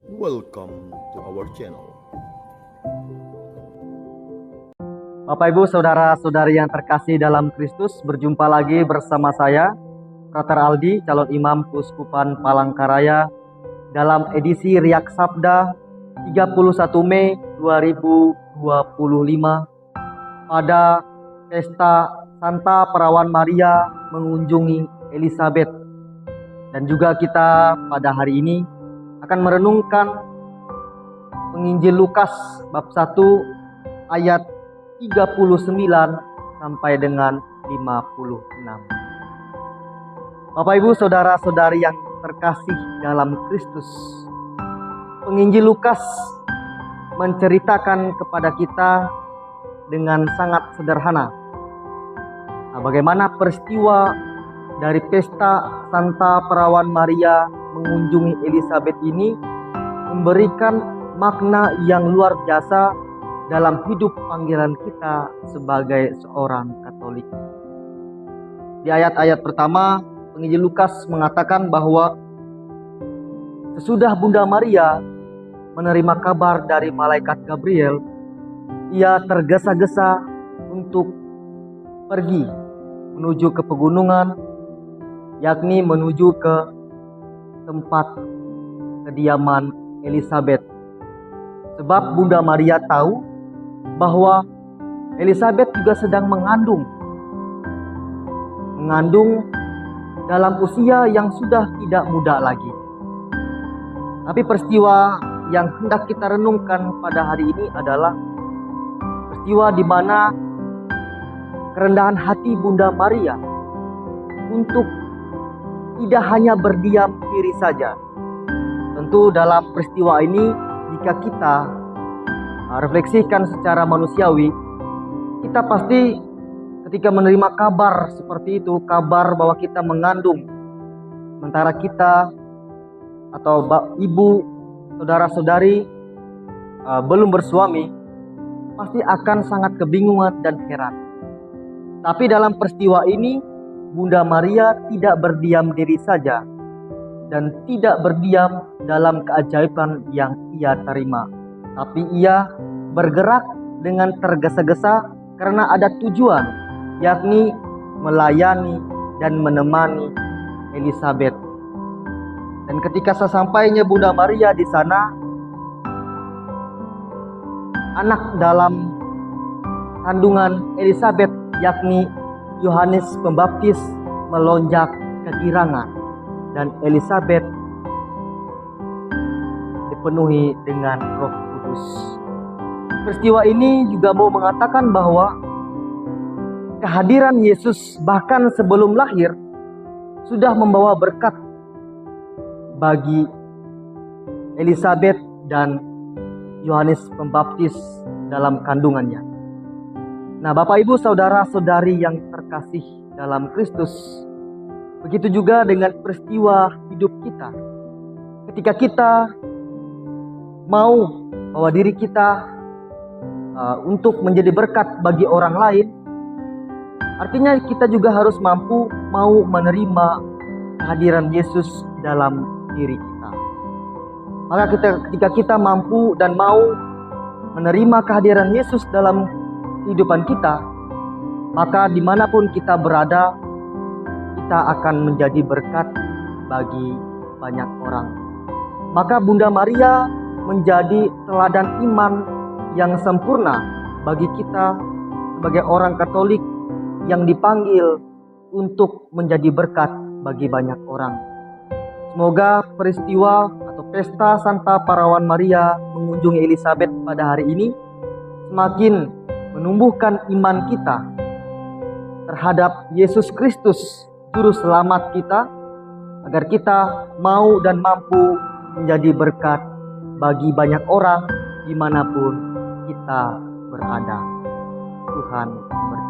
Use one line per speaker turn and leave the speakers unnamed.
Welcome to our channel.
Bapak Ibu saudara-saudari yang terkasih dalam Kristus, berjumpa lagi bersama saya Frater Aldi, calon imam Keuskupan Palangkaraya dalam edisi Riak Sabda 31 Mei 2025 pada Pesta Santa Perawan Maria mengunjungi Elizabeth. Dan juga kita pada hari ini akan merenungkan penginjil Lukas bab 1 ayat 39 sampai dengan 56. Bapak Ibu saudara-saudari yang terkasih dalam Kristus, penginjil Lukas menceritakan kepada kita dengan sangat sederhana bagaimana peristiwa dari pesta Santa Perawan Maria mengunjungi Elizabeth ini memberikan makna yang luar biasa dalam hidup panggilan kita sebagai seorang Katolik. Di ayat-ayat pertama, penginjil Lukas mengatakan bahwa sesudah Bunda Maria menerima kabar dari malaikat Gabriel, ia tergesa-gesa untuk pergi menuju ke pegunungan, yakni menuju ke tempat kediaman Elizabeth. Sebab Bunda Maria tahu bahwa Elizabeth juga sedang mengandung dalam usia yang sudah tidak muda lagi. Tapi peristiwa yang hendak kita renungkan pada hari ini adalah peristiwa di mana kerendahan hati Bunda Maria untuk tidak hanya berdiam diri saja. Tentu dalam peristiwa ini, jika kita refleksikan secara manusiawi, kita pasti ketika menerima kabar seperti itu, kabar bahwa kita mengandung, sementara kita atau ibu, saudara-saudari belum bersuami, pasti akan sangat kebingungan dan heran. Tapi dalam peristiwa ini, Bunda Maria tidak berdiam diri saja dan tidak berdiam dalam keajaiban yang ia terima, tapi ia bergerak dengan tergesa-gesa karena ada tujuan, yakni melayani dan menemani Elizabeth. Dan ketika sesampainya Bunda Maria di sana, anak dalam kandungan Elizabeth, yakni Yohanes Pembaptis, melonjak kegirangan dan Elizabeth dipenuhi dengan Roh Kudus. Peristiwa ini juga mau mengatakan bahwa kehadiran Yesus bahkan sebelum lahir sudah membawa berkat bagi Elizabeth dan Yohanes Pembaptis dalam kandungannya. Nah, Bapak Ibu saudara-saudari yang terkasih dalam Kristus, begitu juga dengan peristiwa hidup kita. Ketika kita mau bahwa diri kita untuk menjadi berkat bagi orang lain, artinya kita juga harus mampu mau menerima kehadiran Yesus dalam diri kita. Maka ketika kita mampu dan mau menerima kehadiran Yesus dalam kehidupan kita, maka dimanapun kita berada, kita akan menjadi berkat bagi banyak orang. Maka Bunda Maria menjadi teladan iman yang sempurna bagi kita sebagai orang Katolik yang dipanggil untuk menjadi berkat bagi banyak orang. Semoga peristiwa atau pesta Santa Perawan Maria mengunjungi Elizabeth pada hari ini semakin menumbuhkan iman kita terhadap Yesus Kristus, Juru Selamat kita, agar kita mau dan mampu menjadi berkat bagi banyak orang dimanapun kita berada. Tuhan memberkati.